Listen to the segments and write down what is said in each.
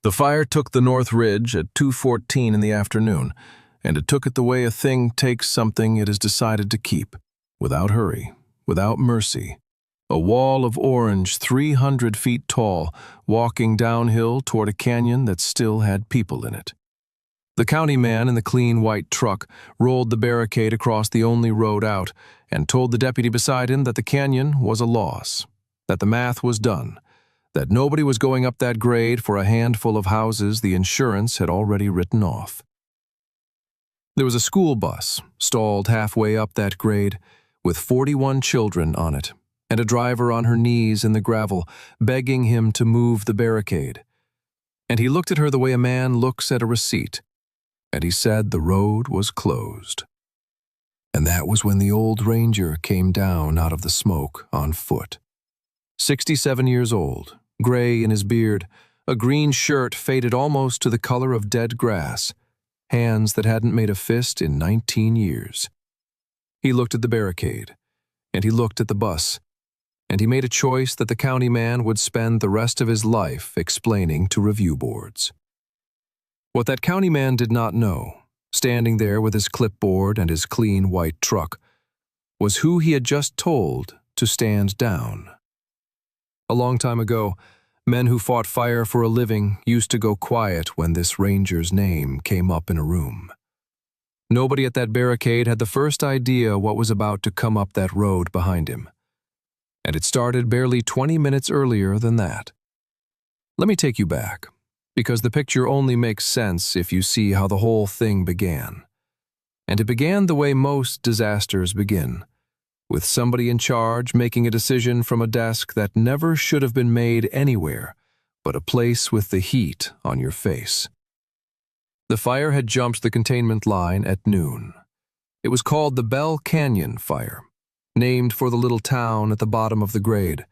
The fire took the North Ridge at 2:14 in the afternoon, and it took it the way a thing takes something it has decided to keep, without hurry, without mercy. A wall of orange 300 feet tall, walking downhill toward a canyon that still had people in it. The county man in the clean white truck rolled the barricade across the only road out and told the deputy beside him that the canyon was a loss, that the math was done, that nobody was going up that grade for a handful of houses the insurance had already written off. There was a school bus stalled halfway up that grade with 41 children on it, and a driver on her knees in the gravel begging him to move the barricade. And he looked at her the way a man looks at a receipt, and he said the road was closed. And that was when the old ranger came down out of the smoke on foot. 67 years old, gray in his beard, a green shirt faded almost to the color of dead grass, hands that hadn't made a fist in 19 years. He looked at the barricade, and he looked at the bus, and he made a choice that the county man would spend the rest of his life explaining to review boards. What that county man did not know, standing there with his clipboard and his clean white truck, was who he had just told to stand down. A long time ago, men who fought fire for a living used to go quiet when this ranger's name came up in a room. Nobody at that barricade had the first idea what was about to come up that road behind him. And it started barely 20 minutes earlier than that. Let me take you back, because the picture only makes sense if you see how the whole thing began. And it began the way most disasters begin, with somebody in charge making a decision from a desk that never should have been made anywhere but a place with the heat on your face. The fire had jumped the containment line at noon. It was called the Bell Canyon Fire, named for the little town at the bottom of the grade,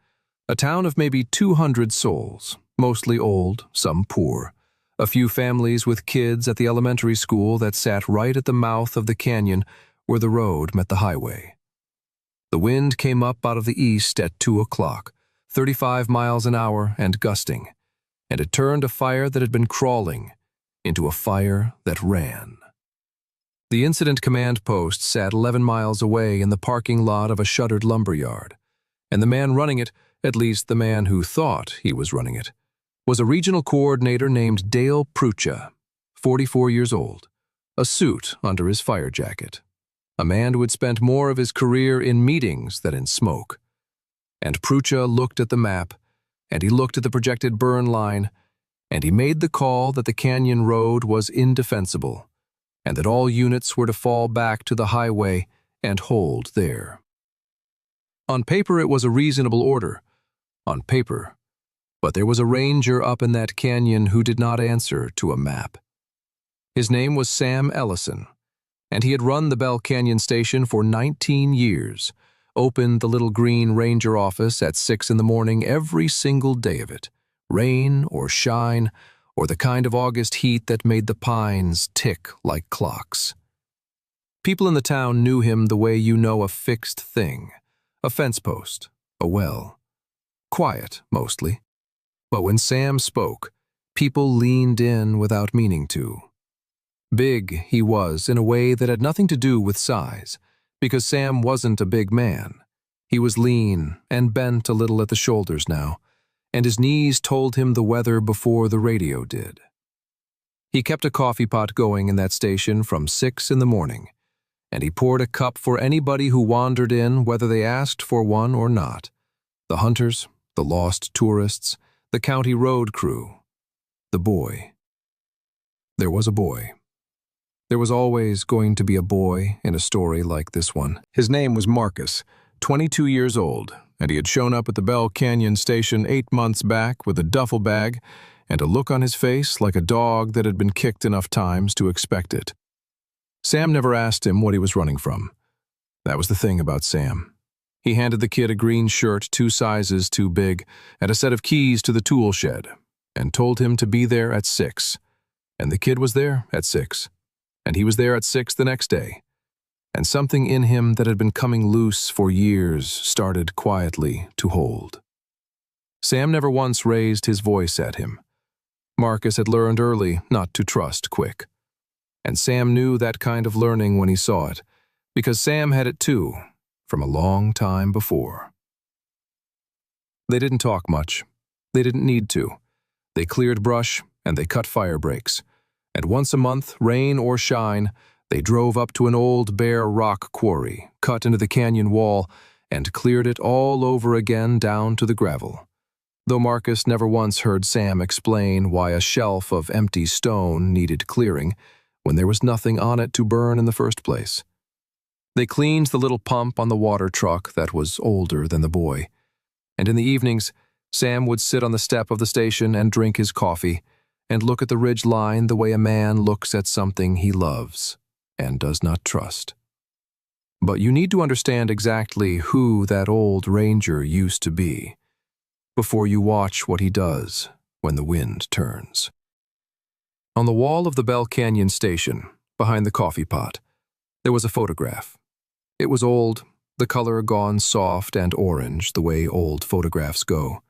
a town of maybe 200 souls, mostly old, some poor, a few families with kids at the elementary school that sat right at the mouth of the canyon where the road met the highway. The wind came up out of the east at 2 o'clock, 35 miles an hour and gusting, and it turned a fire that had been crawling into a fire that ran. The incident command post sat 11 miles away in the parking lot of a shuttered lumberyard, and the man running it, at least the man who thought he was running it, was a regional coordinator named Dale Prucha, 44 years old, a suit under his fire jacket, a man who had spent more of his career in meetings than in smoke. And Prucha looked at the map, and he looked at the projected burn line, and he made the call that the canyon road was indefensible, and that all units were to fall back to the highway and hold there. On paper, it was a reasonable order. On paper. But there was a ranger up in that canyon who did not answer to a map. His name was Sam Ellison, and he had run the Bell Canyon Station for 19 years, opened the little green ranger office at 6 in the morning every single day of it, rain or shine, or the kind of August heat that made the pines tick like clocks. People in the town knew him the way you know a fixed thing, a fence post, a well. Quiet, mostly. But when Sam spoke, people leaned in without meaning to. Big he was in a way that had nothing to do with size, because Sam wasn't a big man. He was lean and bent a little at the shoulders now, and his knees told him the weather before the radio did. He kept a coffee pot going in that station from 6 in the morning, and he poured a cup for anybody who wandered in, whether they asked for one or not. The hunters, the lost tourists, the county road crew, the boy. There was a boy. There was always going to be a boy in a story like this one. His name was Marcus, 22 years old, and he had shown up at the Bell Canyon Station 8 months back with a duffel bag and a look on his face like a dog that had been kicked enough times to expect it. Sam never asked him what he was running from. That was the thing about Sam. He handed the kid a green shirt 2 sizes too big and a set of keys to the tool shed and told him to be there at 6. And the kid was there at 6. And he was there at 6 the next day. And something in him that had been coming loose for years started quietly to hold. Sam never once raised his voice at him. Marcus had learned early not to trust quick. And Sam knew that kind of learning when he saw it, because Sam had it too, from a long time before. They didn't talk much. They didn't need to. They cleared brush and they cut fire breaks. And once a month, rain or shine, they drove up to an old bare rock quarry, cut into the canyon wall, and cleared it all over again down to the gravel. Though Marcus never once heard Sam explain why a shelf of empty stone needed clearing when there was nothing on it to burn in the first place. They cleaned the little pump on the water truck that was older than the boy, and in the evenings, Sam would sit on the step of the station and drink his coffee and look at the ridge line the way a man looks at something he loves and does not trust. But you need to understand exactly who that old ranger used to be before you watch what he does when the wind turns. On the wall of the Bell Canyon station, behind the coffee pot, there was a photograph. It was old, the color gone soft and orange the way old photographs go.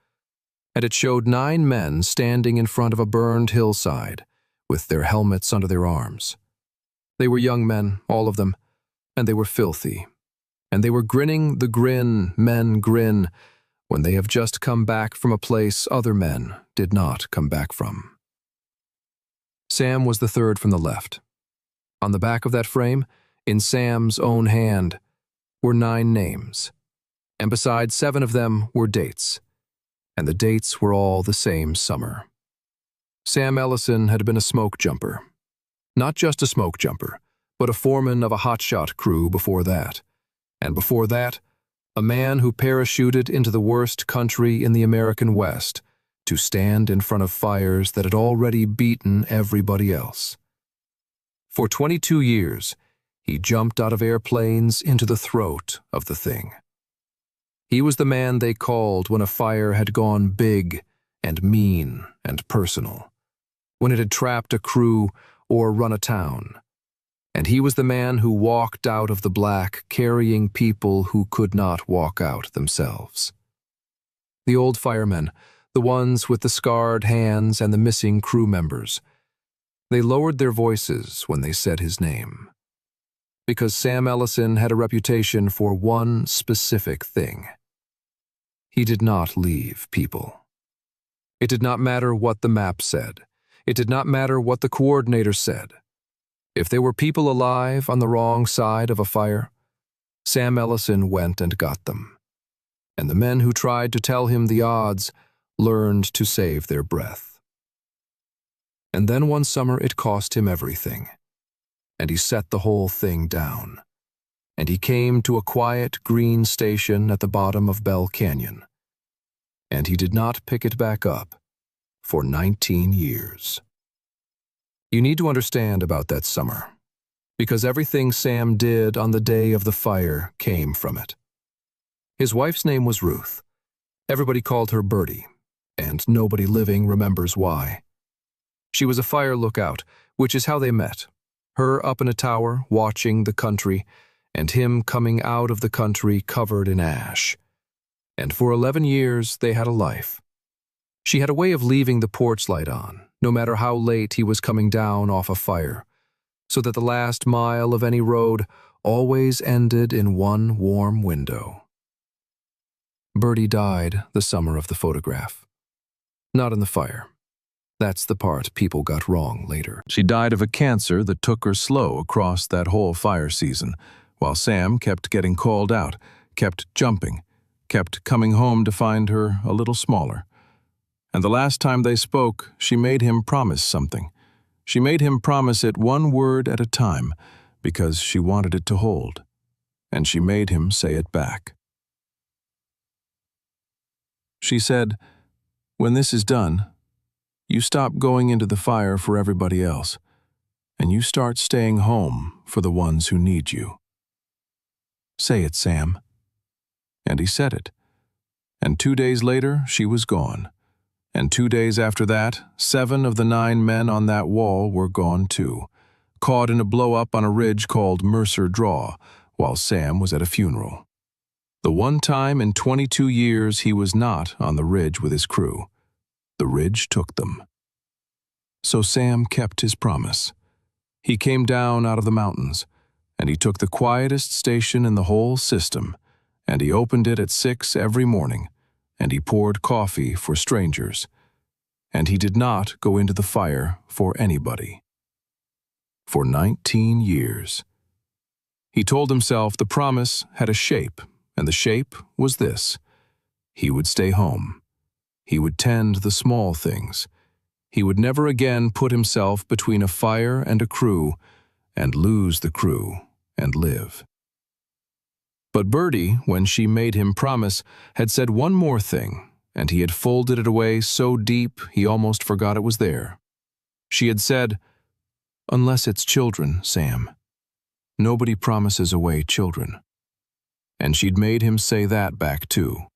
And it showed 9 men standing in front of a burned hillside with their helmets under their arms. They were young men, all of them, and they were filthy. And they were grinning the grin men grin when they have just come back from a place other men did not come back from. Sam was the third from the left. On the back of that frame, in Sam's own hand, were 9 names, and beside 7 of them were dates, and the dates were all the same summer. Sam Ellison had been a smoke jumper. Not just a smoke jumper, but a foreman of a hotshot crew before that, and before that, a man who parachuted into the worst country in the American West to stand in front of fires that had already beaten everybody else. For 22 years, he jumped out of airplanes into the throat of the thing. He was the man they called when a fire had gone big and mean and personal, when it had trapped a crew or run a town. And he was the man who walked out of the black carrying people who could not walk out themselves. The old firemen, the ones with the scarred hands and the missing crew members, they lowered their voices when they said his name. Because Sam Ellison had a reputation for one specific thing. He did not leave people. It did not matter what the map said. It did not matter what the coordinator said. If there were people alive on the wrong side of a fire, Sam Ellison went and got them. And the men who tried to tell him the odds learned to save their breath. And then one summer it cost him everything. And he set the whole thing down. And he came to a quiet green station at the bottom of Bell Canyon. And he did not pick it back up for 19 years. You need to understand about that summer, because everything Sam did on the day of the fire came from it. His wife's name was Ruth. Everybody called her Bertie, and nobody living remembers why. She was a fire lookout, which is how they met. Her up in a tower, watching the country, and him coming out of the country covered in ash. And for 11 years, they had a life. She had a way of leaving the porch light on, no matter how late he was coming down off a fire, so that the last mile of any road always ended in one warm window. Bertie died the summer of the photograph. Not in the fire. That's the part people got wrong later. She died of a cancer that took her slow across that whole fire season, while Sam kept getting called out, kept jumping, kept coming home to find her a little smaller. And the last time they spoke, she made him promise something. She made him promise it one word at a time, because she wanted it to hold. And she made him say it back. She said, "When this is done, you stop going into the fire for everybody else, and you start staying home for the ones who need you. Say it, Sam." And he said it. And 2 days later, she was gone. And 2 days after that, 7 of the 9 men on that wall were gone too, caught in a blow-up on a ridge called Mercer Draw, while Sam was at a funeral. The one time in 22 years he was not on the ridge with his crew. The ridge took them. So Sam kept his promise. He came down out of the mountains, and he took the quietest station in the whole system, and he opened it at 6 every morning, and he poured coffee for strangers, and he did not go into the fire for anybody. For 19 years. He told himself the promise had a shape, and the shape was this. He would stay home. He would tend the small things. He would never again put himself between a fire and a crew, and lose the crew, and live. But Birdie, when she made him promise, had said one more thing, and he had folded it away so deep he almost forgot it was there. She had said, "Unless it's children, Sam. Nobody promises away children." And she'd made him say that back too.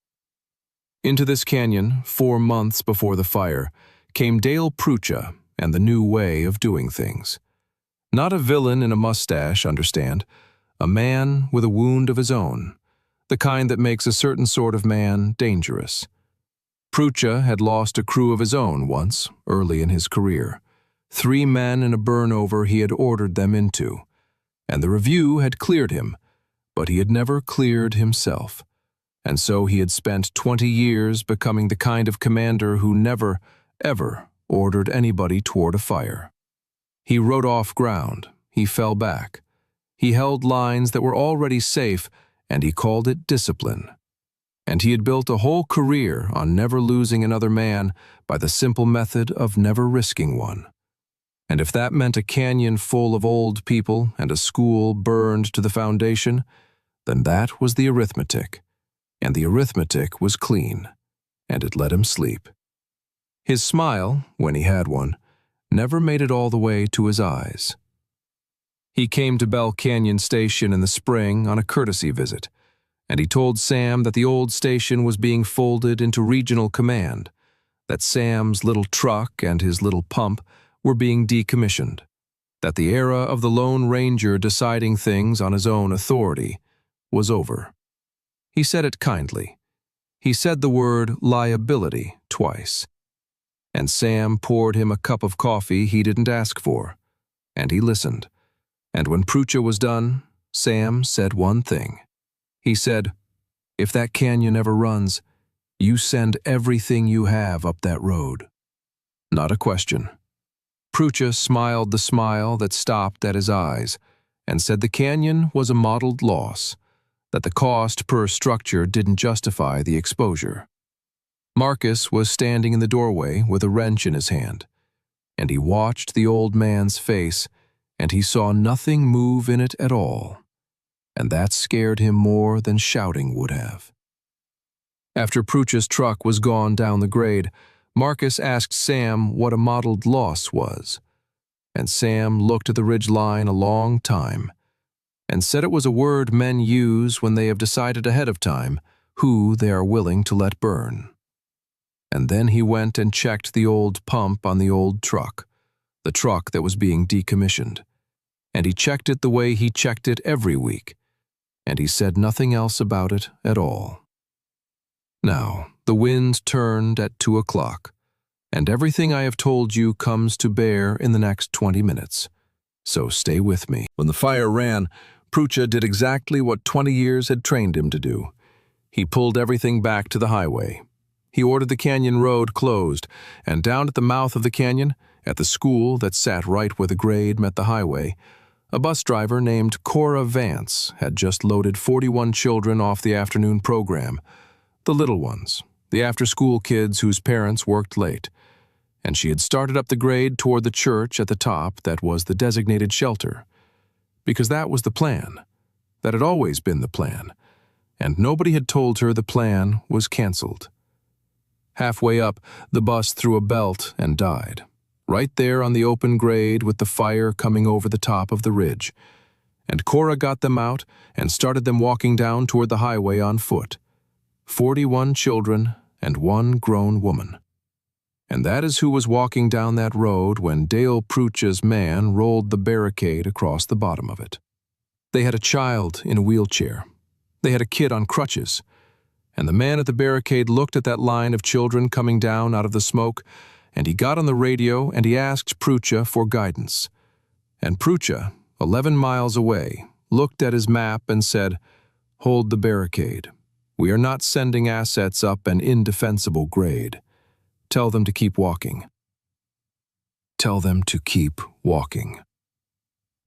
Into this canyon, 4 months before the fire, came Dale Prucha and the new way of doing things. Not a villain in a mustache, understand. A man with a wound of his own, the kind that makes a certain sort of man dangerous. Prucha had lost a crew of his own once, early in his career. 3 men in a burnover he had ordered them into, and the review had cleared him, but he had never cleared himself. And so he had spent 20 years becoming the kind of commander who never, ever ordered anybody toward a fire. He rode off ground, he fell back. He held lines that were already safe, and he called it discipline. And he had built a whole career on never losing another man by the simple method of never risking one. And if that meant a canyon full of old people and a school burned to the foundation, then that was the arithmetic. And the arithmetic was clean, and it let him sleep. His smile, when he had one, never made it all the way to his eyes. He came to Bell Canyon Station in the spring on a courtesy visit, and he told Sam that the old station was being folded into regional command, that Sam's little truck and his little pump were being decommissioned, that the era of the Lone Ranger deciding things on his own authority was over. He said it kindly. He said the word liability twice. And Sam poured him a cup of coffee he didn't ask for, and he listened. And when Prucha was done, Sam said one thing. He said, "If that canyon ever runs, you send everything you have up that road." Not a question. Prucha smiled the smile that stopped at his eyes and said the canyon was a modeled loss, that the cost per structure didn't justify the exposure. Marcus was standing in the doorway with a wrench in his hand, and he watched the old man's face, and he saw nothing move in it at all, and that scared him more than shouting would have. After Prucha's truck was gone down the grade, Marcus asked Sam what a modeled loss was, and Sam looked at the ridge line a long time, and said it was a word men use when they have decided ahead of time who they are willing to let burn. And then he went and checked the old pump on the old truck, the truck that was being decommissioned, and he checked it the way he checked it every week, and he said nothing else about it at all. Now, the wind turned at 2 o'clock, and everything I have told you comes to bear in the next 20 minutes. So stay with me. When the fire ran, Prucha did exactly what 20 years had trained him to do. He pulled everything back to the highway. He ordered the canyon road closed, and down at the mouth of the canyon, at the school that sat right where the grade met the highway, a bus driver named Cora Vance had just loaded 41 children off the afternoon program, the little ones, the after-school kids whose parents worked late, and she had started up the grade toward the church at the top that was the designated shelter, because that was the plan. That had always been the plan, and nobody had told her the plan was canceled. Halfway up, the bus threw a belt and died, right there on the open grade with the fire coming over the top of the ridge, and Cora got them out and started them walking down toward the highway on foot. 41 children and 1 grown woman. And that is who was walking down that road when Dale Prucha's man rolled the barricade across the bottom of it. They had a child in a wheelchair. They had a kid on crutches. And the man at the barricade looked at that line of children coming down out of the smoke, and he got on the radio and he asked Prucha for guidance. And Prucha, 11 miles away, looked at his map and said, "Hold the barricade. We are not sending assets up an indefensible grade. Tell them to keep walking." Tell them to keep walking.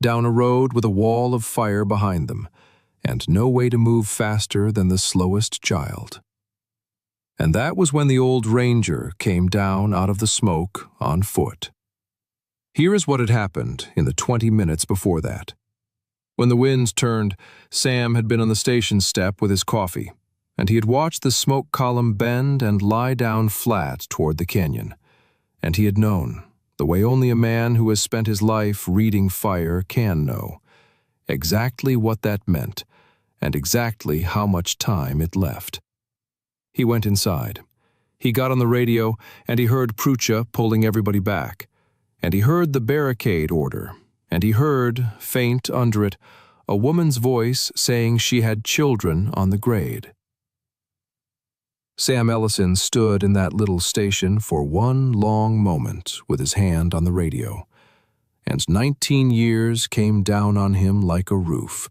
Down a road with a wall of fire behind them, and no way to move faster than the slowest child. And that was when the old ranger came down out of the smoke on foot. Here is what had happened in the 20 minutes before that. When the winds turned, Sam had been on the station step with his coffee, and he had watched the smoke column bend and lie down flat toward the canyon. And he had known, the way only a man who has spent his life reading fire can know, exactly what that meant and exactly how much time it left. He went inside. He got on the radio and he heard Prucha pulling everybody back, and he heard the barricade order, and he heard, faint under it, a woman's voice saying she had children on the grade. Sam Ellison stood in that little station for one long moment with his hand on the radio, and 19 years came down on him like a roof,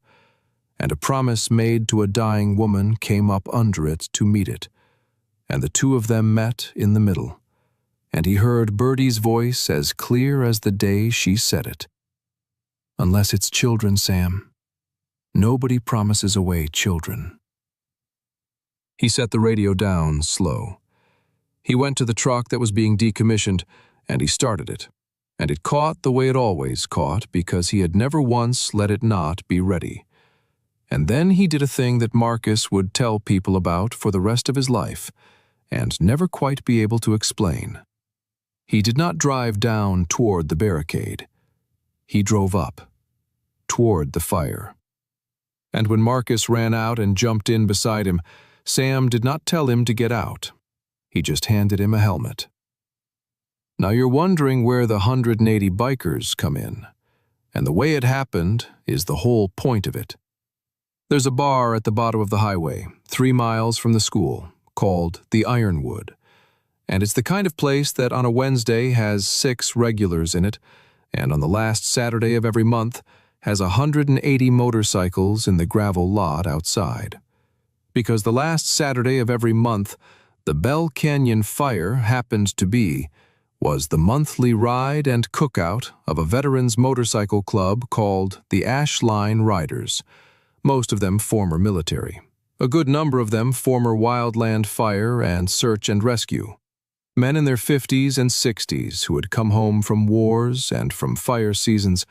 and a promise made to a dying woman came up under it to meet it, and the two of them met in the middle, and he heard Birdie's voice as clear as the day she said it. "Unless it's children, Sam. Nobody promises away children." He set the radio down slow. He went to the truck that was being decommissioned, and he started it. And it caught the way it always caught because he had never once let it not be ready. And then he did a thing that Marcus would tell people about for the rest of his life, and never quite be able to explain. He did not drive down toward the barricade. He drove up, toward the fire. And when Marcus ran out and jumped in beside him, Sam did not tell him to get out. He just handed him a helmet. Now you're wondering where the 180 bikers come in, and the way it happened is the whole point of it. There's a bar at the bottom of the highway, 3 miles from the school, called the Ironwood, and it's the kind of place that on a Wednesday has 6 regulars in it, and on the last Saturday of every month has 180 motorcycles in the gravel lot outside. Because the last Saturday of every month, the Bell Canyon Fire happened to was the monthly ride and cookout of a veterans motorcycle club called the Ash Line Riders, most of them former military, a good number of them former wildland fire and search and rescue, men in their 50s and 60s who had come home from wars and from fire seasons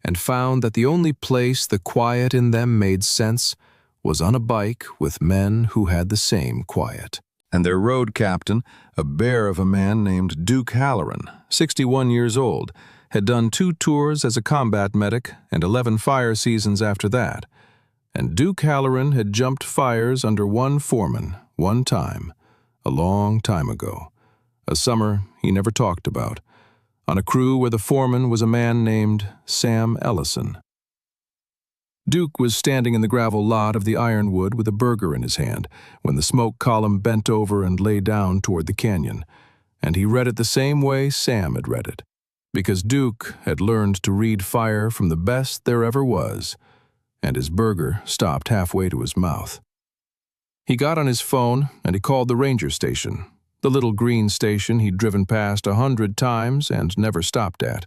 and found that the only place the quiet in them made sense was on a bike with men who had the same quiet. And their road captain, a bear of a man named Duke Halloran, 61 years old, had done 2 tours as a combat medic and 11 fire seasons after that. And Duke Halloran had jumped fires under one foreman, one time, a long time ago, a summer he never talked about, on a crew where the foreman was a man named Sam Ellison. Duke was standing in the gravel lot of the Ironwood with a burger in his hand when the smoke column bent over and lay down toward the canyon, and he read it the same way Sam had read it, because Duke had learned to read fire from the best there ever was, and his burger stopped halfway to his mouth. He got on his phone and he called the ranger station, the little green station he'd driven past 100 times and never stopped at,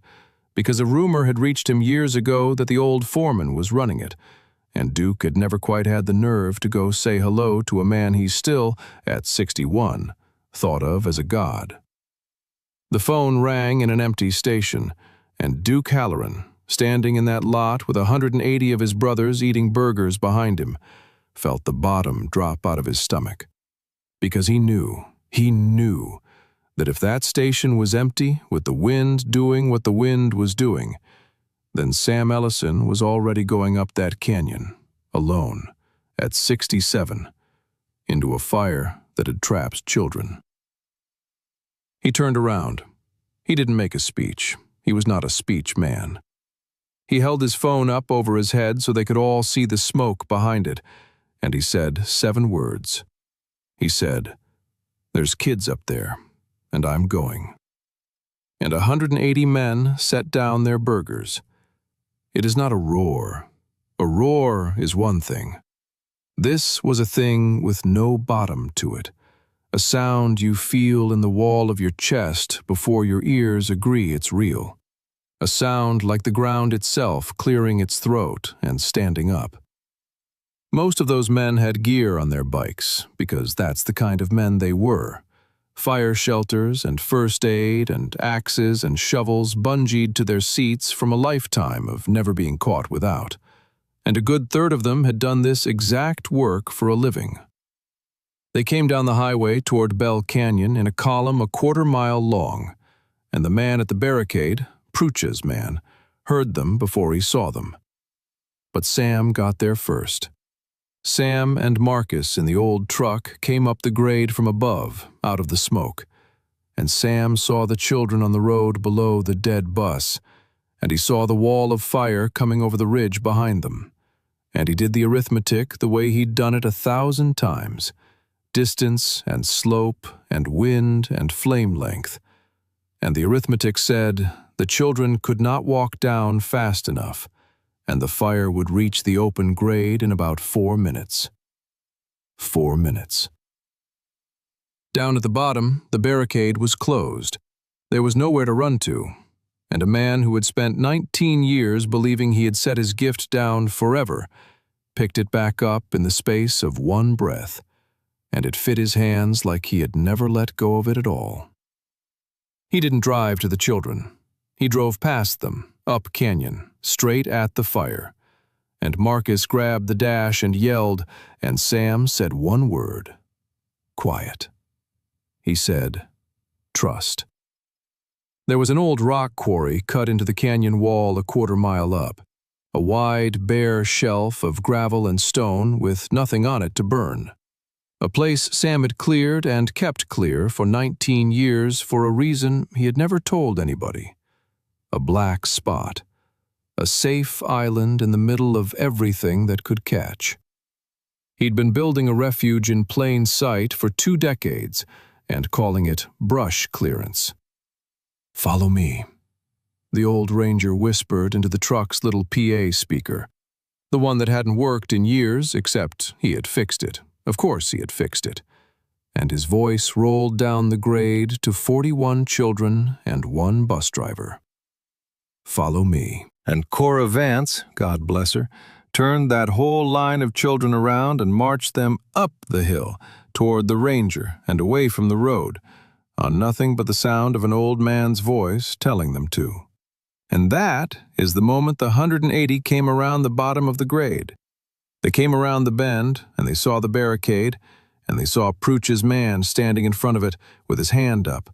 because a rumor had reached him years ago that the old foreman was running it, and Duke had never quite had the nerve to go say hello to a man he still, at 61, thought of as a god. The phone rang in an empty station, and Duke Halloran, standing in that lot with 180 of his brothers eating burgers behind him, felt the bottom drop out of his stomach, because he knew that if that station was empty with the wind doing what the wind was doing, then Sam Ellison was already going up that canyon, alone, at 67, into a fire that had trapped children. He turned around. He didn't make a speech. He was not a speech man. He held his phone up over his head so they could all see the smoke behind it, and he said 7 words. He said, "There's kids up there, and I'm going." and 180 men set down their burgers. It is not a roar. A roar is one thing. This was a thing with no bottom to it, a sound you feel in the wall of your chest before your ears agree it's real, a sound like the ground itself clearing its throat and standing up. Most of those men had gear on their bikes, because that's the kind of men they were. Fire shelters and first aid and axes and shovels bungeed to their seats from a lifetime of never being caught without. And a good third of them had done this exact work for a living. They came down the highway toward Bell Canyon in a column a quarter-mile long, and the man at the barricade, Prucha's man, heard them before he saw them. But Sam got there first. Sam and Marcus in the old truck came up the grade from above, out of the smoke, and Sam saw the children on the road below the dead bus, and he saw the wall of fire coming over the ridge behind them, and he did the arithmetic the way he'd done it 1,000 times, distance and slope and wind and flame length, and the arithmetic said the children could not walk down fast enough, and the fire would reach the open grade in about 4 minutes. 4 minutes. Down at the bottom, the barricade was closed. There was nowhere to run to, and a man who had spent 19 years believing he had set his gift down forever picked it back up in the space of one breath, and it fit his hands like he had never let go of it at all. He didn't drive to the children. He drove past them, up canyon, straight at the fire, and Marcus grabbed the dash and yelled, and Sam said one word: quiet. He said, trust. There was an old rock quarry cut into the canyon wall a quarter-mile up, a wide, bare shelf of gravel and stone with nothing on it to burn. A place Sam had cleared and kept clear for 19 years for a reason he had never told anybody. A black spot. A safe island in the middle of everything that could catch. He'd been building a refuge in plain sight for 2 decades and calling it brush clearance. Follow me, the old ranger whispered into the truck's little PA speaker, the one that hadn't worked in years, except he had fixed it. Of course he had fixed it. And his voice rolled down the grade to 41 children and 1 bus driver. Follow me. And Cora Vance, God bless her, turned that whole line of children around and marched them up the hill toward the ranger and away from the road, on nothing but the sound of an old man's voice telling them to. And that is the moment the 180 came around the bottom of the grade. They came around the bend, and they saw the barricade, and they saw Prucha's man standing in front of it with his hand up.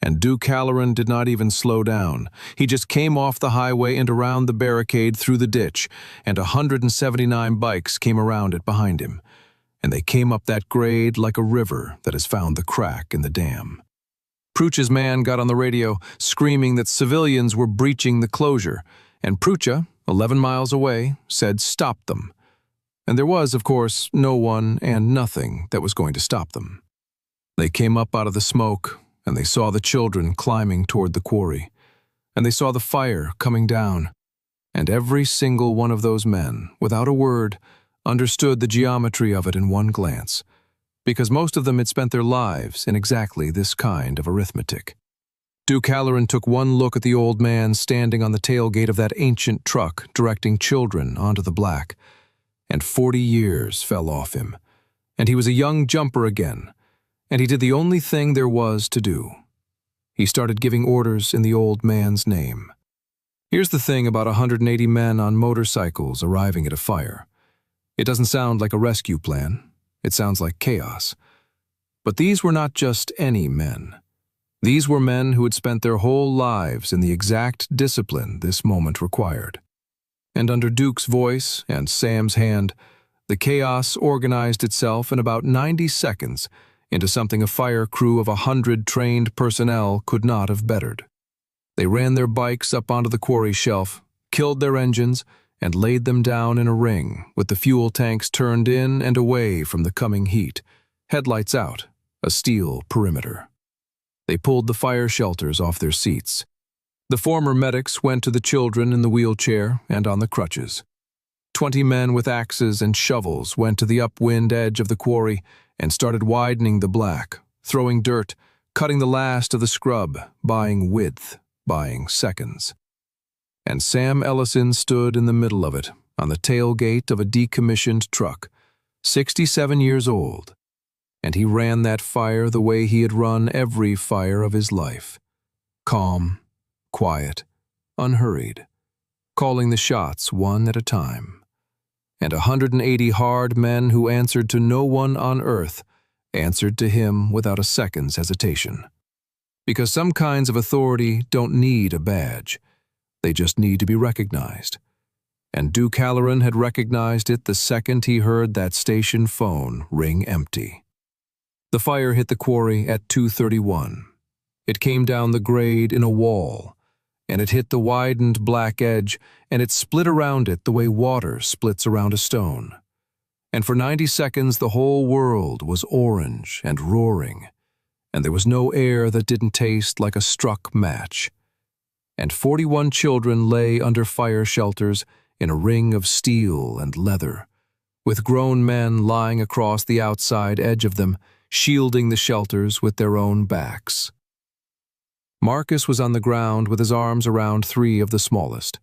And Duke Halloran did not even slow down. He just came off the highway and around the barricade through the ditch, and 179 bikes came around it behind him. And they came up that grade like a river that has found the crack in the dam. Prucha's man got on the radio, screaming that civilians were breaching the closure, and Prucha, 11 miles away, said stop them. And there was, of course, no one and nothing that was going to stop them. They came up out of the smoke, and they saw the children climbing toward the quarry, and they saw the fire coming down, and every single one of those men, without a word, understood the geometry of it in one glance, because most of them had spent their lives in exactly this kind of arithmetic. Duke Halloran took one look at the old man standing on the tailgate of that ancient truck directing children onto the black, and 40 years fell off him, and he was a young jumper again, and he did the only thing there was to do. He started giving orders in the old man's name. Here's the thing about 180 men on motorcycles arriving at a fire. It doesn't sound like a rescue plan. It sounds like chaos. But these were not just any men. These were men who had spent their whole lives in the exact discipline this moment required. And under Duke's voice and Sam's hand, the chaos organized itself in about 90 seconds into something a fire crew of 100 trained personnel could not have bettered. They ran their bikes up onto the quarry shelf, killed their engines, and laid them down in a ring with the fuel tanks turned in and away from the coming heat, headlights out, a steel perimeter. They pulled the fire shelters off their seats. The former medics went to the children in the wheelchair and on the crutches. 20 men with axes and shovels went to the upwind edge of the quarry and started widening the black, throwing dirt, cutting the last of the scrub, buying width, buying seconds. And Sam Ellison stood in the middle of it, on the tailgate of a decommissioned truck, 67 years old, and he ran that fire the way he had run every fire of his life. Calm, quiet, unhurried, calling the shots one at a time. And 180 hard men who answered to no one on earth answered to him without a second's hesitation. Because some kinds of authority don't need a badge. They just need to be recognized. And Duke Halloran had recognized it the second he heard that station phone ring empty. The fire hit the quarry at 2:31. It came down the grade in a wall, and it hit the widened black edge, and it split around it the way water splits around a stone. And for 90 seconds the whole world was orange and roaring, and there was no air that didn't taste like a struck match. And 41 children lay under fire shelters in a ring of steel and leather, with grown men lying across the outside edge of them, shielding the shelters with their own backs. Marcus was on the ground with his arms around 3 of the smallest,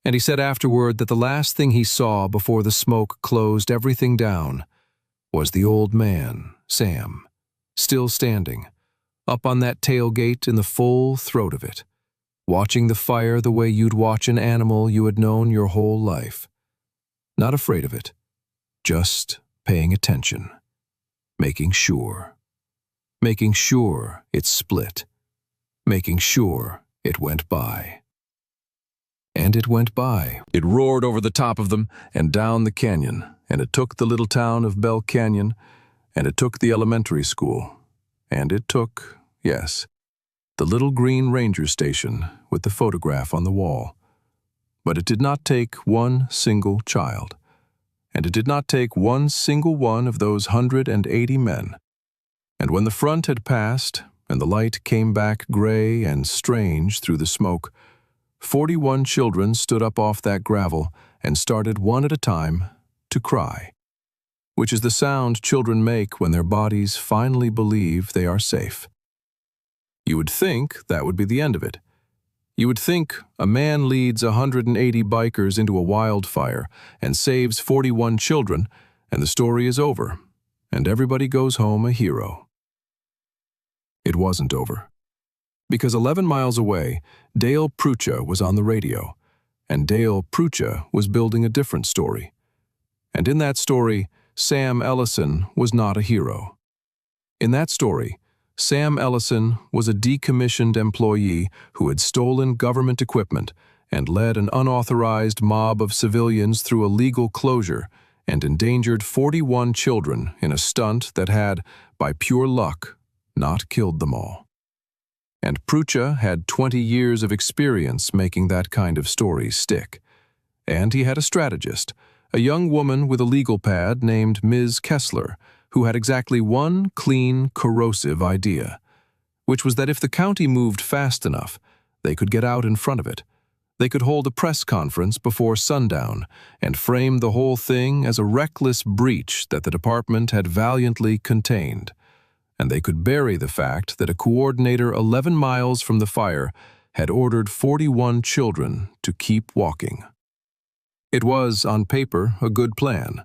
and he said afterward that the last thing he saw before the smoke closed everything down was the old man, Sam, still standing, up on that tailgate in the full throat of it, watching the fire the way you'd watch an animal you had known your whole life. Not afraid of it, just paying attention, making sure it split, making sure it went by. And it went by. It roared over the top of them and down the canyon, and it took the little town of Bell Canyon, and it took the elementary school, and it took, yes, the little green ranger station with the photograph on the wall. But it did not take one single child, and it did not take one single one of those 180 men. And when the front had passed, and the light came back gray and strange through the smoke, 41 children stood up off that gravel and started one at a time to cry, which is the sound children make when their bodies finally believe they are safe. You would think that would be the end of it. You would think a man leads 180 bikers into a wildfire and saves 41 children, and the story is over, and everybody goes home a hero. It wasn't over. Because 11 miles away, Dale Prucha was on the radio, and Dale Prucha was building a different story. And in that story, Sam Ellison was not a hero. In that story, Sam Ellison was a decommissioned employee who had stolen government equipment and led an unauthorized mob of civilians through a legal closure and endangered 41 children in a stunt that had, by pure luck, not killed them all. And Prucha had 20 years of experience making that kind of story stick. And he had a strategist, a young woman with a legal pad named Ms. Kessler, who had exactly one clean, corrosive idea, which was that if the county moved fast enough, they could get out in front of it. They could hold a press conference before sundown and frame the whole thing as a reckless breach that the department had valiantly contained. And they could bury the fact that a coordinator 11 miles from the fire had ordered 41 children to keep walking. It was, on paper, a good plan.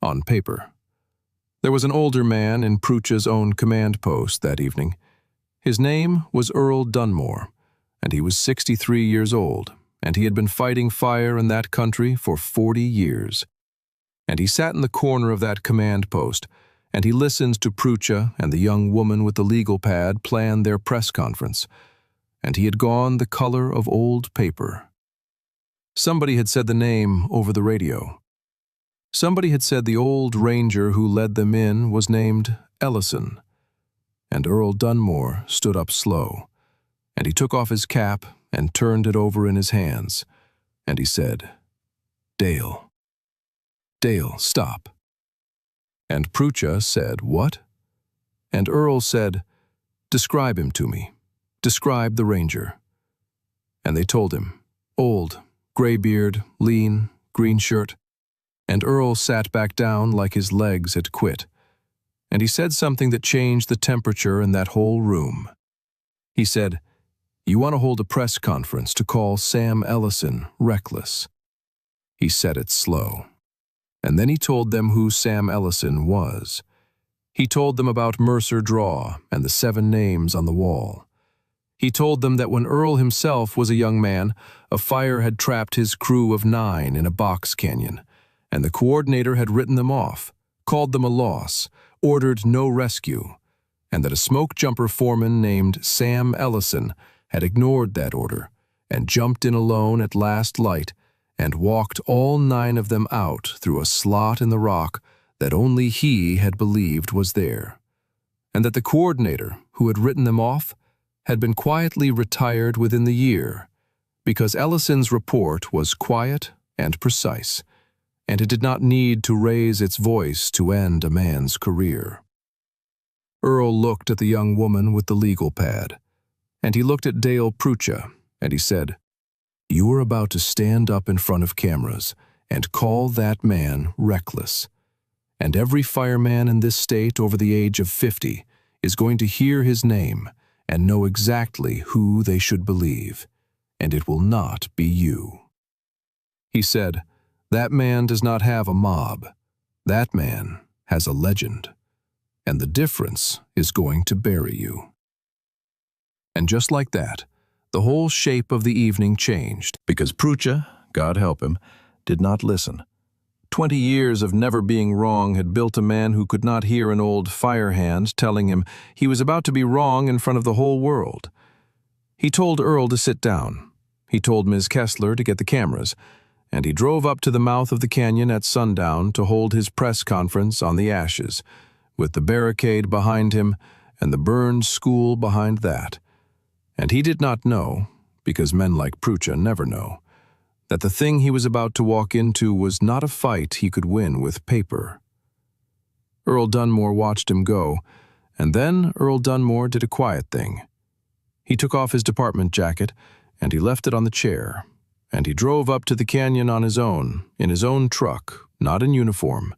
On paper. There was an older man in Prucha's own command post that evening. His name was Earl Dunmore, and he was 63 years old, and he had been fighting fire in that country for 40 years. And he sat in the corner of that command post, and he listened to Prucha and the young woman with the legal pad plan their press conference, and he had gone the color of old paper. Somebody had said the name over the radio. Somebody had said the old ranger who led them in was named Ellison, and Earl Dunmore stood up slow, and he took off his cap and turned it over in his hands, and he said, "Dale. Dale, stop." And Prucha said, "What?" And Earl said, Describe him to me. Describe the ranger." And they told him, old, gray beard, lean, green shirt. And Earl sat back down like his legs had quit. And he said something that changed the temperature in that whole room. He said, "You want to hold a press conference to call Sam Ellison reckless." He said it slow. And then he told them who Sam Ellison was. He told them about Mercer Draw and the 7 names on the wall. He told them that when Earl himself was a young man, a fire had trapped his crew of 9 in a box canyon, and the coordinator had written them off, called them a loss, ordered no rescue, and that a smoke jumper foreman named Sam Ellison had ignored that order and jumped in alone at last light and walked all 9 of them out through a slot in the rock that only he had believed was there, and that the coordinator who had written them off had been quietly retired within the year because Ellison's report was quiet and precise, and it did not need to raise its voice to end a man's career. Earl looked at the young woman with the legal pad, and he looked at Dale Prucha, and he said, "You are about to stand up in front of cameras and call that man reckless. And every fireman in this state over the age of 50 is going to hear his name and know exactly who they should believe, and it will not be you." He said, "That man does not have a mob. That man has a legend, and the difference is going to bury you." And just like that, the whole shape of the evening changed, because Prucha, God help him, did not listen. 20 years of never being wrong had built a man who could not hear an old firehand telling him he was about to be wrong in front of the whole world. He told Earl to sit down. He told Ms. Kessler to get the cameras, and he drove up to the mouth of the canyon at sundown to hold his press conference on the ashes, with the barricade behind him and the burned school behind that. And he did not know, because men like Prucha never know, that the thing he was about to walk into was not a fight he could win with paper. Earl Dunmore watched him go, and then Earl Dunmore did a quiet thing. He took off his department jacket, and he left it on the chair, and he drove up to the canyon on his own, in his own truck, not in uniform,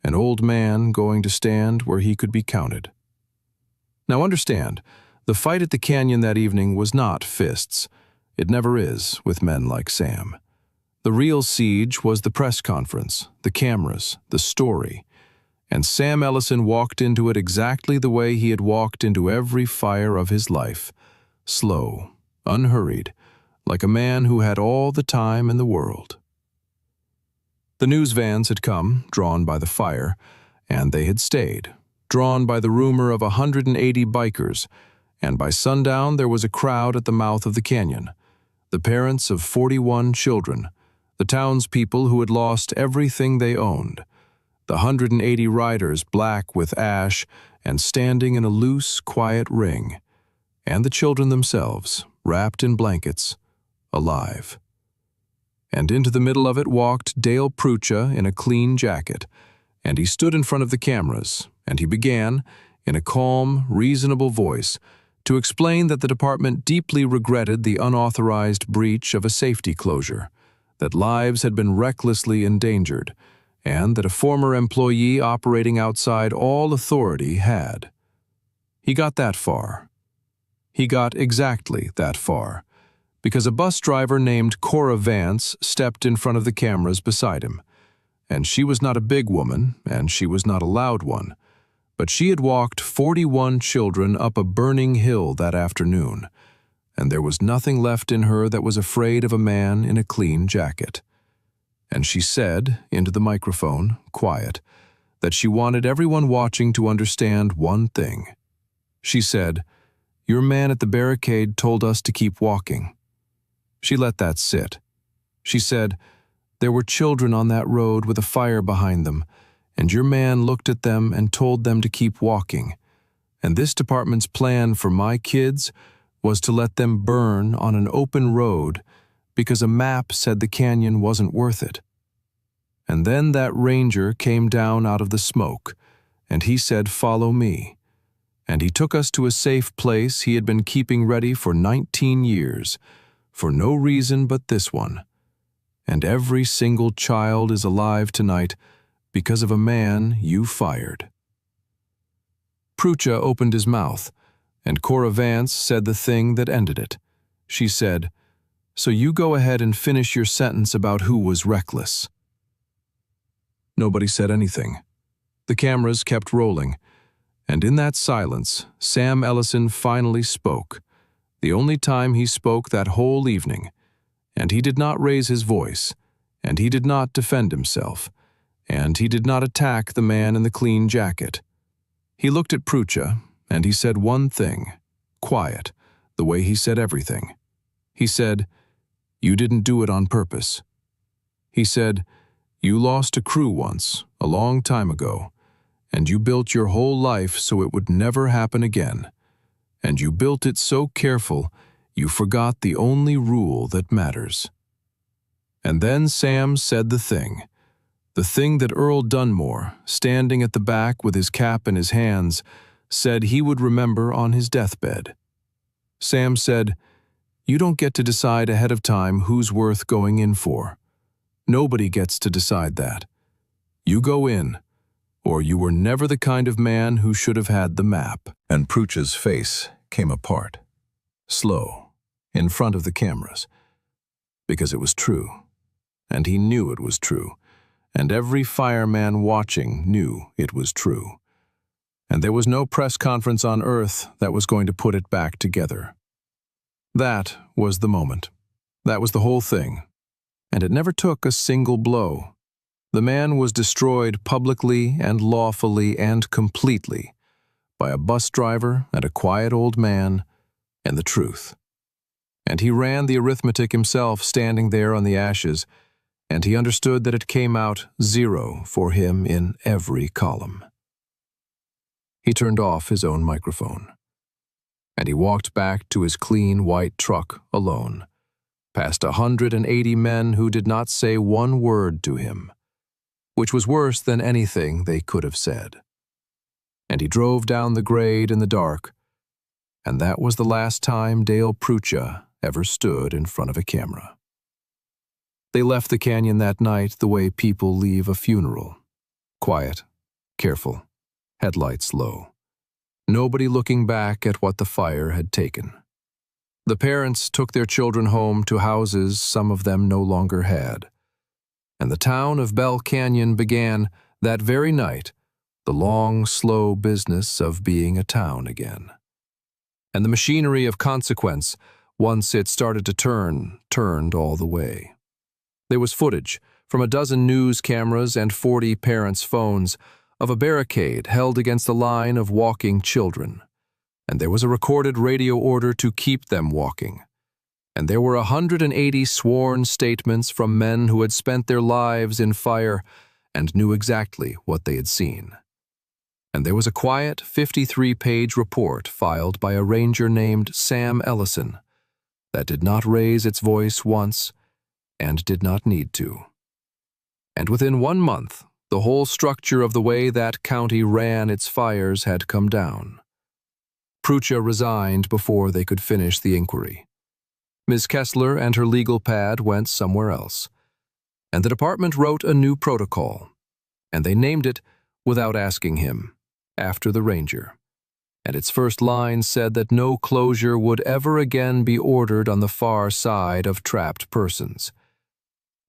an old man going to stand where he could be counted. Now understand, the fight at the canyon that evening was not fists. It never is with men like Sam. The real siege was the press conference, the cameras, the story, and Sam Ellison walked into it exactly the way he had walked into every fire of his life, slow, unhurried, like a man who had all the time in the world. The news vans had come, drawn by the fire, and they had stayed, drawn by the rumor of 180 bikers, and by sundown there was a crowd at the mouth of the canyon. The parents of 41 children, the townspeople who had lost everything they owned, the 180 riders black with ash and standing in a loose, quiet ring, and the children themselves, wrapped in blankets, alive. And into the middle of it walked Dale Prucha in a clean jacket, and he stood in front of the cameras, and he began, in a calm, reasonable voice, to explain that the department deeply regretted the unauthorized breach of a safety closure, that lives had been recklessly endangered, and that a former employee operating outside all authority had. He got that far. He got exactly that far, because a bus driver named Cora Vance stepped in front of the cameras beside him, and she was not a big woman, and she was not a loud one, but she had walked 41 children up a burning hill that afternoon, and there was nothing left in her that was afraid of a man in a clean jacket. And she said, into the microphone, quiet, that she wanted everyone watching to understand one thing. She said, "Your man at the barricade told us to keep walking." She let that sit. She said, "There were children on that road with a fire behind them, and your man looked at them and told them to keep walking. And this department's plan for my kids was to let them burn on an open road because a map said the canyon wasn't worth it." And then that ranger came down out of the smoke, and he said, "Follow me." and he took us to a safe place he had been keeping ready for 19 years, for no reason but this one. And every single child is alive tonight because of a man you fired." Prucha opened his mouth, and Cora Vance said the thing that ended it. She said, "So you go ahead and finish your sentence about who was reckless." Nobody said anything. The cameras kept rolling, and in that silence, Sam Ellison finally spoke, the only time he spoke that whole evening, and he did not raise his voice, and he did not defend himself, and he did not attack the man in the clean jacket. He looked at Prucha, and he said one thing, quiet, the way he said everything. He said, "You didn't do it on purpose." He said, "You lost a crew once, a long time ago, and you built your whole life so it would never happen again. And you built it so careful, you forgot the only rule that matters." And then Sam said the thing that Earl Dunmore, standing at the back with his cap in his hands, said he would remember on his deathbed. Sam said, "You don't get to decide ahead of time who's worth going in for. Nobody gets to decide that. You go in, or you were never the kind of man who should have had the map." And Prucha's face came apart, slow, in front of the cameras, because it was true, and he knew it was true, and every fireman watching knew it was true. And there was no press conference on Earth that was going to put it back together. That was the moment. That was the whole thing. And it never took a single blow. The man was destroyed publicly and lawfully and completely by a bus driver and a quiet old man and the truth. And he ran the arithmetic himself standing there on the ashes, and he understood that it came out 0 for him in every column. He turned off his own microphone, and he walked back to his clean white truck alone, past 180 men who did not say one word to him, which was worse than anything they could have said. And he drove down the grade in the dark, and that was the last time Dale Prucha ever stood in front of a camera. They left the canyon that night the way people leave a funeral. Quiet, careful, headlights low. Nobody looking back at what the fire had taken. The parents took their children home to houses some of them no longer had. And the town of Bell Canyon began, that very night, the long, slow business of being a town again. And the machinery of consequence, once it started to turn, turned all the way. There was footage from a dozen news cameras and 40 parents' phones of a barricade held against a line of walking children. And there was a recorded radio order to keep them walking. And there were 180 sworn statements from men who had spent their lives in fire and knew exactly what they had seen. And there was a quiet 53-page report filed by a ranger named Sam Ellison that did not raise its voice once and did not need to. And within 1 month, the whole structure of the way that county ran its fires had come down. Prucha resigned before they could finish the inquiry. Ms. Kessler and her legal pad went somewhere else, and the department wrote a new protocol, and they named it, without asking him, after the ranger. And its first line said that no closure would ever again be ordered on the far side of trapped persons.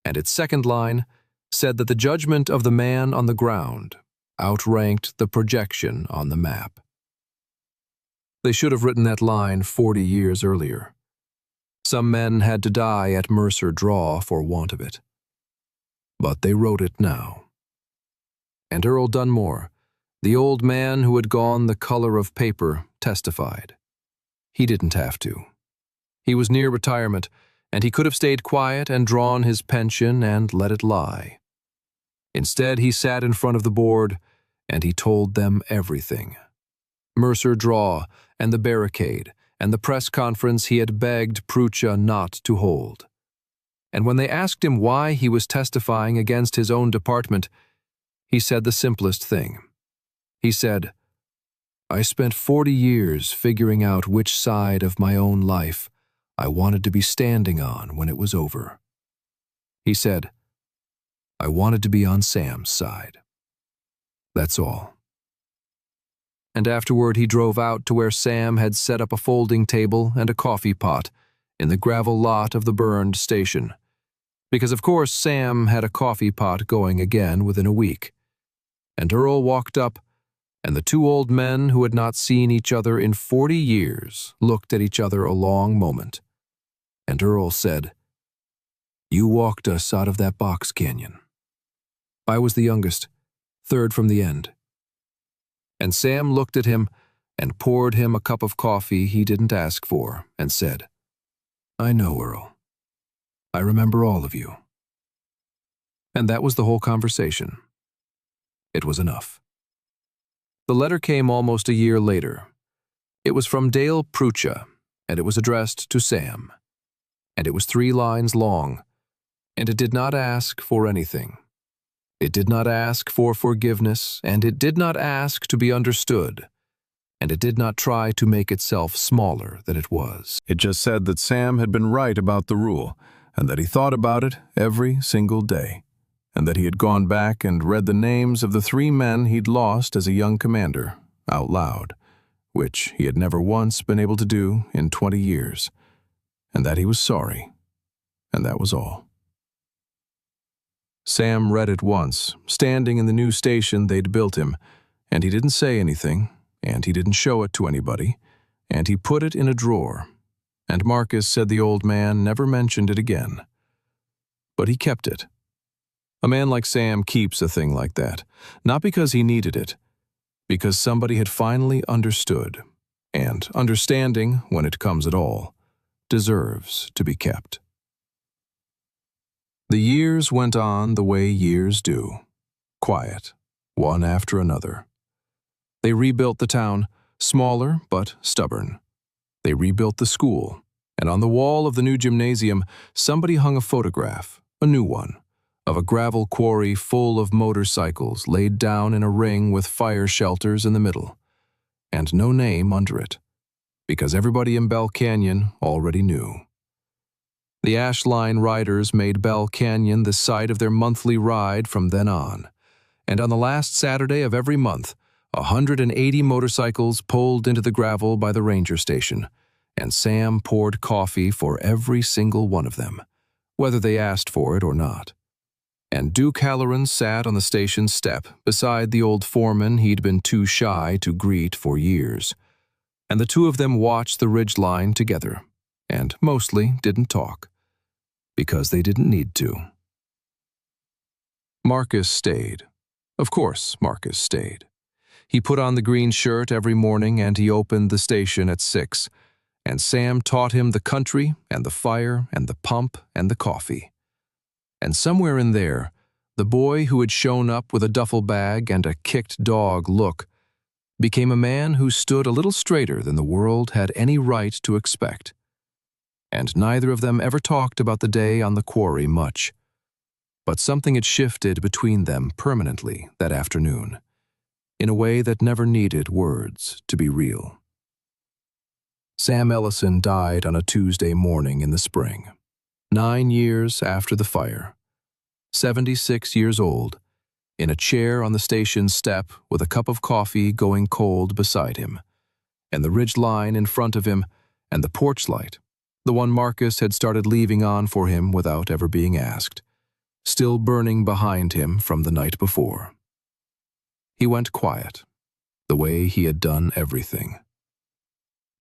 And its second line said that the judgment of the man on the ground outranked the projection on the map. They should have written that line 40 years earlier. Some men had to die at Mercer Draw for want of it. But they wrote it now. And Earl Dunmore, the old man who had gone the color of paper, testified. He didn't have to. He was near retirement, and he could have stayed quiet and drawn his pension and let it lie. Instead, he sat in front of the board, and he told them everything. Mercer Draw, and the barricade, and the press conference he had begged Prucha not to hold. And when they asked him why he was testifying against his own department, he said the simplest thing. He said, I spent 40 years figuring out which side of my own life I wanted to be standing on when it was over. He said, I wanted to be on Sam's side. That's all. And afterward he drove out to where Sam had set up a folding table and a coffee pot in the gravel lot of the burned station. Because of course Sam had a coffee pot going again within a week. And Earl walked up, and the two old men who had not seen each other in 40 years looked at each other a long moment. And Earl said, You walked us out of that box canyon. I was the youngest, third from the end. And Sam looked at him and poured him a cup of coffee he didn't ask for and said, I know, Earl. I remember all of you. And that was the whole conversation. It was enough. The letter came almost a year later. It was from Dale Prucha, and it was addressed to Sam. And it was 3 lines long, and it did not ask for anything. It did not ask for forgiveness, and it did not ask to be understood, and it did not try to make itself smaller than it was. It just said that Sam had been right about the rule, and that he thought about it every single day, and that he had gone back and read the names of the 3 men he'd lost as a young commander, out loud, which he had never once been able to do in 20 years, and that he was sorry, and that was all. Sam read it once, standing in the new station they'd built him, and he didn't say anything, and he didn't show it to anybody, and he put it in a drawer, and Marcus said the old man never mentioned it again. But he kept it. A man like Sam keeps a thing like that, not because he needed it, because somebody had finally understood, and understanding, when it comes at all, deserves to be kept. The years went on the way years do, quiet, one after another. They rebuilt the town, smaller but stubborn. They rebuilt the school, and on the wall of the new gymnasium, somebody hung a photograph, a new one, of a gravel quarry full of motorcycles laid down in a ring with fire shelters in the middle, and no name under it, because everybody in Bell Canyon already knew. The Ash Line riders made Bell Canyon the site of their monthly ride from then on, and on the last Saturday of every month, 180 motorcycles pulled into the gravel by the ranger station, and Sam poured coffee for every single one of them, whether they asked for it or not. And Duke Halloran sat on the station step beside the old foreman he'd been too shy to greet for years, and the two of them watched the ridgeline together, and mostly didn't talk, because they didn't need to. Marcus stayed. Of course, Marcus stayed. He put on the green shirt every morning and he opened the station at 6, and Sam taught him the country and the fire and the pump and the coffee. And somewhere in there, the boy who had shown up with a duffel bag and a kicked dog look became a man who stood a little straighter than the world had any right to expect. And neither of them ever talked about the day on the quarry much. But something had shifted between them permanently that afternoon, in a way that never needed words to be real. Sam Ellison died on a Tuesday morning in the spring, 9 years after the fire, 76 years old, in a chair on the station step with a cup of coffee going cold beside him, and the ridge line in front of him, and the porch light, the one Marcus had started leaving on for him without ever being asked, still burning behind him from the night before. He went quiet, the way he had done everything.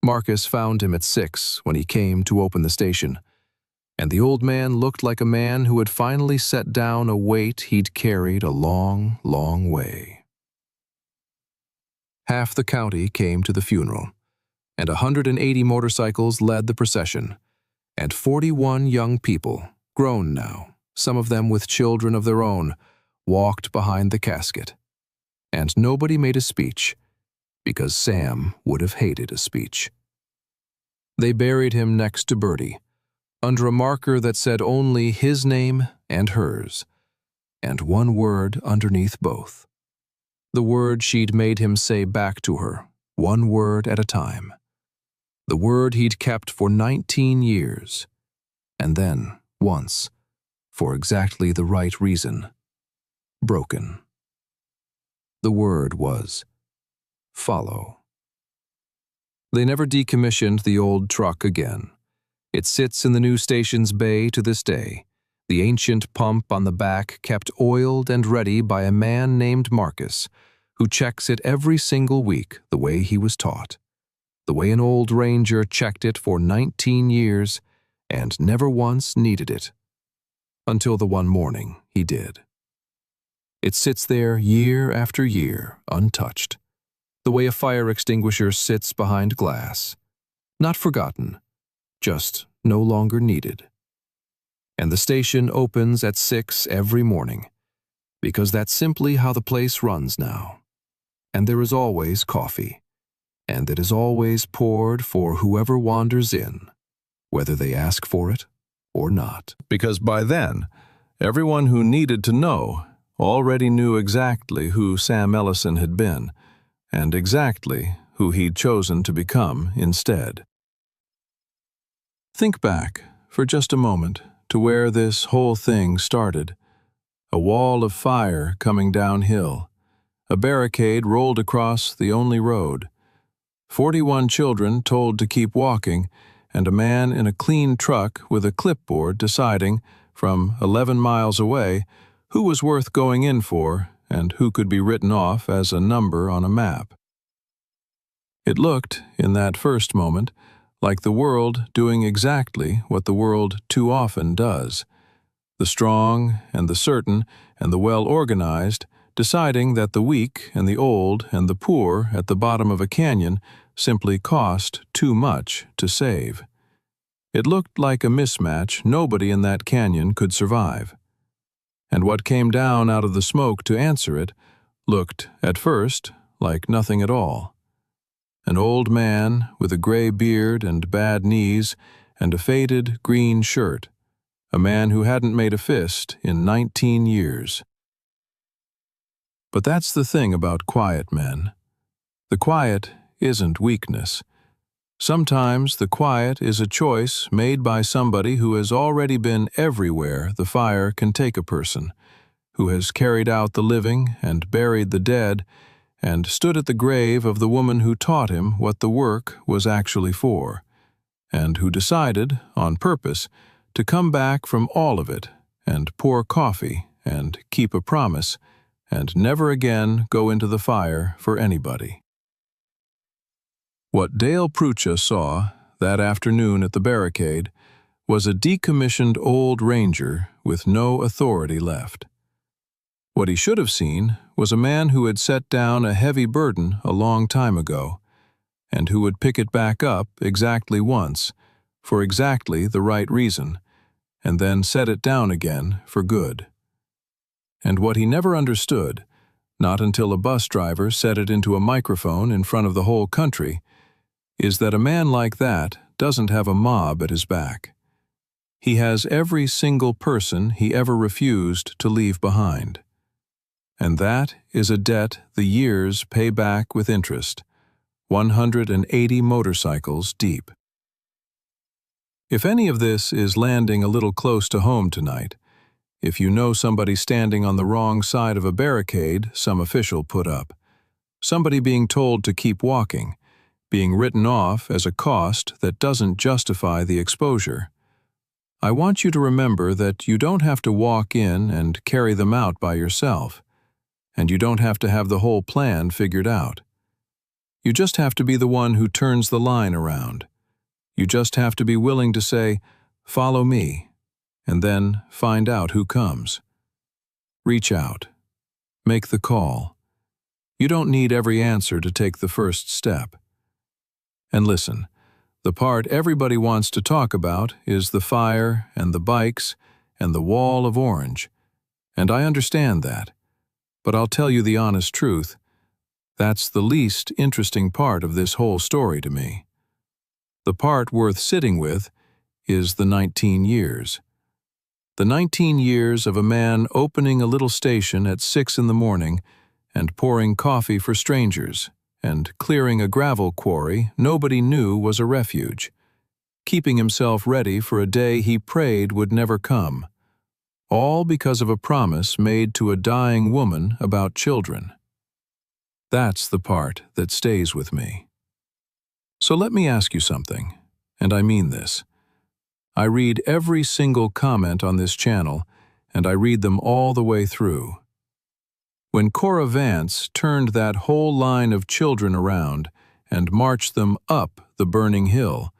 Marcus found him at 6 when he came to open the station, and the old man looked like a man who had finally set down a weight he'd carried a long, long way. Half the county came to the funeral, and 180 motorcycles led the procession, and 41 young people, grown now, some of them with children of their own, walked behind the casket. And nobody made a speech, because Sam would have hated a speech. They buried him next to Bertie, under a marker that said only his name and hers, and one word underneath both. The word she'd made him say back to her one word at a time. The word he'd kept for 19 years. And then, once, for exactly the right reason, broken. The word was follow. They never decommissioned the old truck again. It sits in the new station's bay to this day, the ancient pump on the back kept oiled and ready by a man named Marcus, who checks it every single week the way he was taught, the way an old ranger checked it for 19 years and never once needed it, until the one morning he did. It sits there year after year, untouched, the way a fire extinguisher sits behind glass, not forgotten, just no longer needed. And the station opens at 6 every morning, because that's simply how the place runs now. And there is always coffee, and it is always poured for whoever wanders in, whether they ask for it or not. Because by then, everyone who needed to know already knew exactly who Sam Ellison had been, and exactly who he'd chosen to become instead. Think back, for just a moment, to where this whole thing started. A wall of fire coming downhill, a barricade rolled across the only road, 41 children told to keep walking, and a man in a clean truck with a clipboard deciding, from 11 miles away, who was worth going in for and who could be written off as a number on a map. It looked, in that first moment, like the world doing exactly what the world too often does. The strong and the certain and the well-organized deciding that the weak and the old and the poor at the bottom of a canyon simply cost too much to save. It looked like a mismatch nobody in that canyon could survive. And what came down out of the smoke to answer it looked, at first, like nothing at all. An old man with a gray beard and bad knees and a faded green shirt, a man who hadn't made a fist in 19 years. But that's the thing about quiet men. The quiet isn't weakness. Sometimes the quiet is a choice made by somebody who has already been everywhere the fire can take a person, who has carried out the living and buried the dead, and stood at the grave of the woman who taught him what the work was actually for, and who decided, on purpose, to come back from all of it and pour coffee and keep a promise and never again go into the fire for anybody. What Dale Prucha saw that afternoon at the barricade was a decommissioned old ranger with no authority left. What he should have seen was a man who had set down a heavy burden a long time ago, and who would pick it back up exactly once, for exactly the right reason, and then set it down again for good. And what he never understood, not until a bus driver set it into a microphone in front of the whole country, is that a man like that doesn't have a mob at his back. He has every single person he ever refused to leave behind. And that is a debt the years pay back with interest, 180 motorcycles deep. If any of this is landing a little close to home tonight, if you know somebody standing on the wrong side of a barricade some official put up, somebody being told to keep walking, being written off as a cost that doesn't justify the exposure, I want you to remember that you don't have to walk in and carry them out by yourself, and you don't have to have the whole plan figured out. You just have to be the one who turns the line around. You just have to be willing to say, "Follow me," and then find out who comes. Reach out. Make the call. You don't need every answer to take the first step. And listen, the part everybody wants to talk about is the fire and the bikes and the wall of orange. And I understand that. But I'll tell you the honest truth. That's the least interesting part of this whole story to me. The part worth sitting with is the 19 years. The 19 years of a man opening a little station at 6 in the morning and pouring coffee for strangers and clearing a gravel quarry nobody knew was a refuge, keeping himself ready for a day he prayed would never come, all because of a promise made to a dying woman about children. That's the part that stays with me. So let me ask you something, and I mean this. I read every single comment on this channel, and I read them all the way through. When Cora Vance turned that whole line of children around and marched them up the burning hill,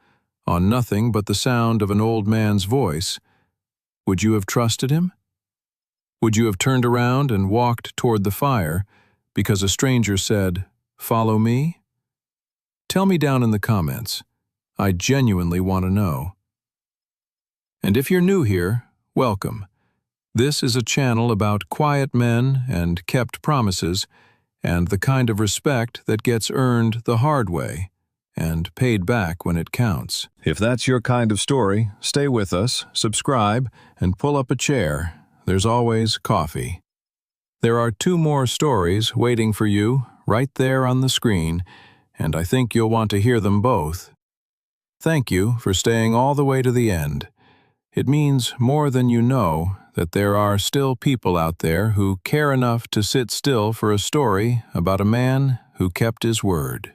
on nothing but the sound of an old man's voice, would you have trusted him? Would you have turned around and walked toward the fire because a stranger said, "Follow me"? Tell me down in the comments. I genuinely want to know. And if you're new here, welcome. This is a channel about quiet men and kept promises and the kind of respect that gets earned the hard way and paid back when it counts. If that's your kind of story, stay with us, subscribe, and pull up a chair. There's always coffee. There are 2 more stories waiting for you right there on the screen, and I think you'll want to hear them both. Thank you for staying all the way to the end. It means more than you know that there are still people out there who care enough to sit still for a story about a man who kept his word.